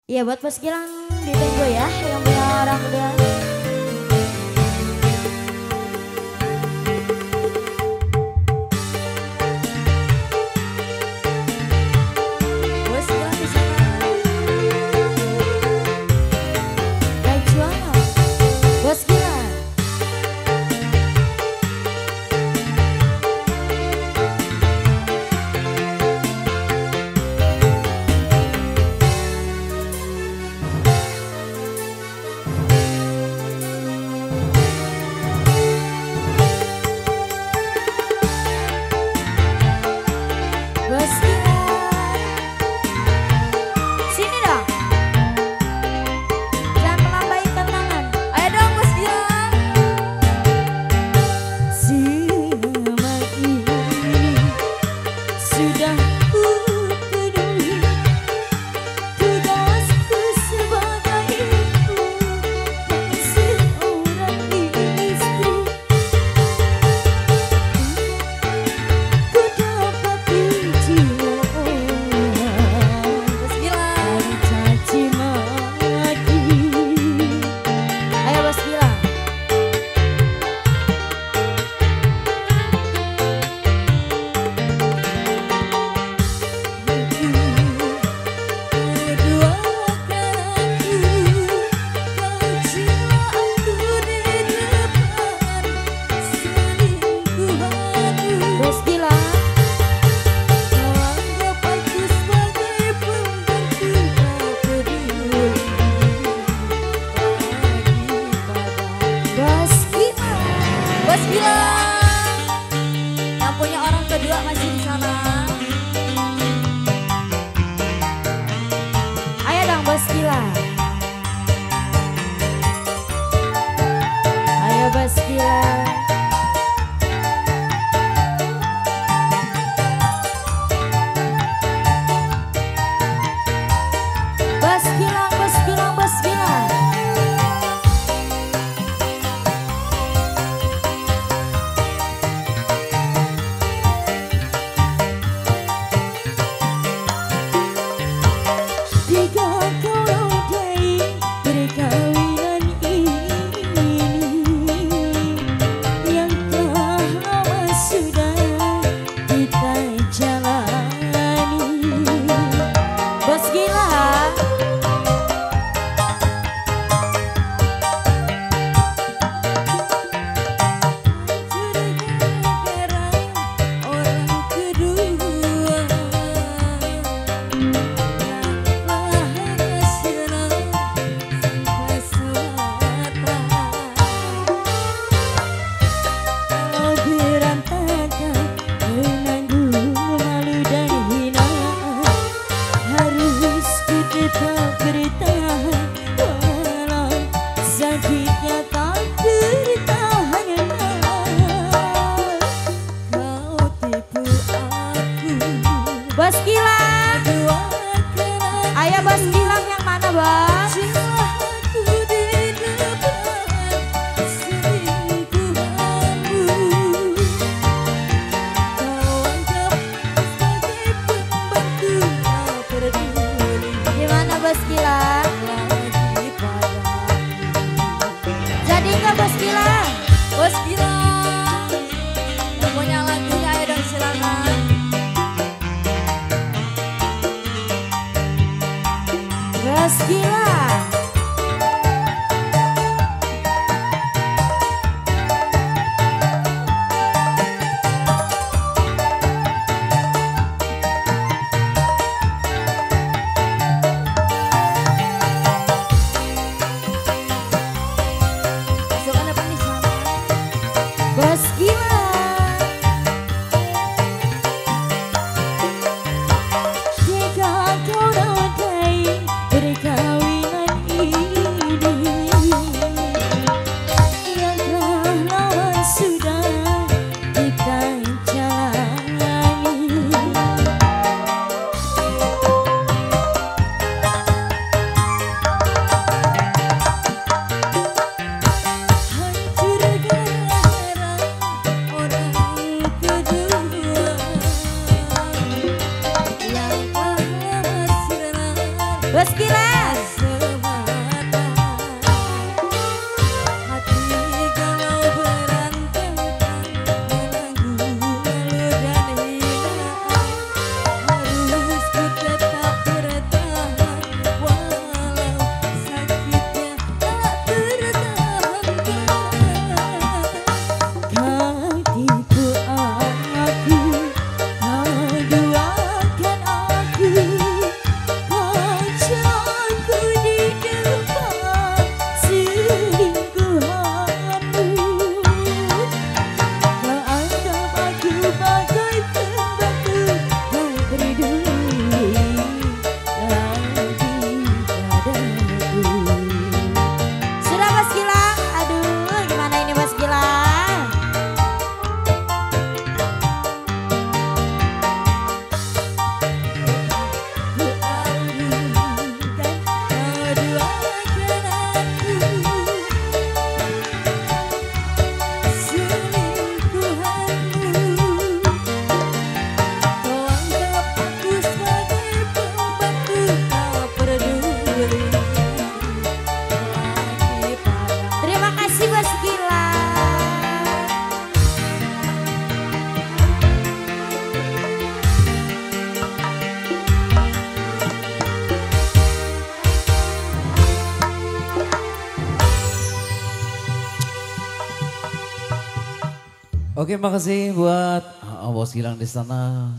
Iya buat Bos Gilang di Tenggo ya, yang punya orang kedua. Bos Gilang di sana. Baik juara. Bos Gilang. Bos Gilang, sini dong. Jangan melambaikan tangan. Ayo dong Bos Gilang. Selama ini sudah ku peduli tugasku sebagai ibu dan seorang istri. Ku dapati jiwa Bos Gilang caci maki. Ayo Bos Gilang. Kedua kaki kau jiwa aku di depan selingkuhanmu. Bos Gilang. Kau anggap aku sebagai pembantu tak peduli Bos Gilang. Bos Gilang, yang punya orang kedua masih di sana. Ayo dong Bos Gilang. Ayo Bos Gilang. Bos Gilang, Bos Gilang, Bos Gilang. Jika kau nodai perkawinan ini yang telah lama sudah kita jalani. Bos Gilang. Gara-gara orang kedua kalau berantakan menanggung malu dan hina, harus ku tetap bertahan walau sakitnya tak tertahan. Kau tipu aku Bos Gilang. Ayo Bos Gilang, yang mana Bos? Aku di depan selingkuhanmu. Kau anggap sebagai pembantu tak peduli. Gimana Bos Gilang? Lagi padamu. Jadi nggak Bos Gilang? Bos Gilang, yang punya lagunya ayo dong silakan. Bos Gilang. Masukkan apa nih sana? Bos Gilang. Jika kau nodai perkawinan Oke, makasih buat Bos Gilang di sana.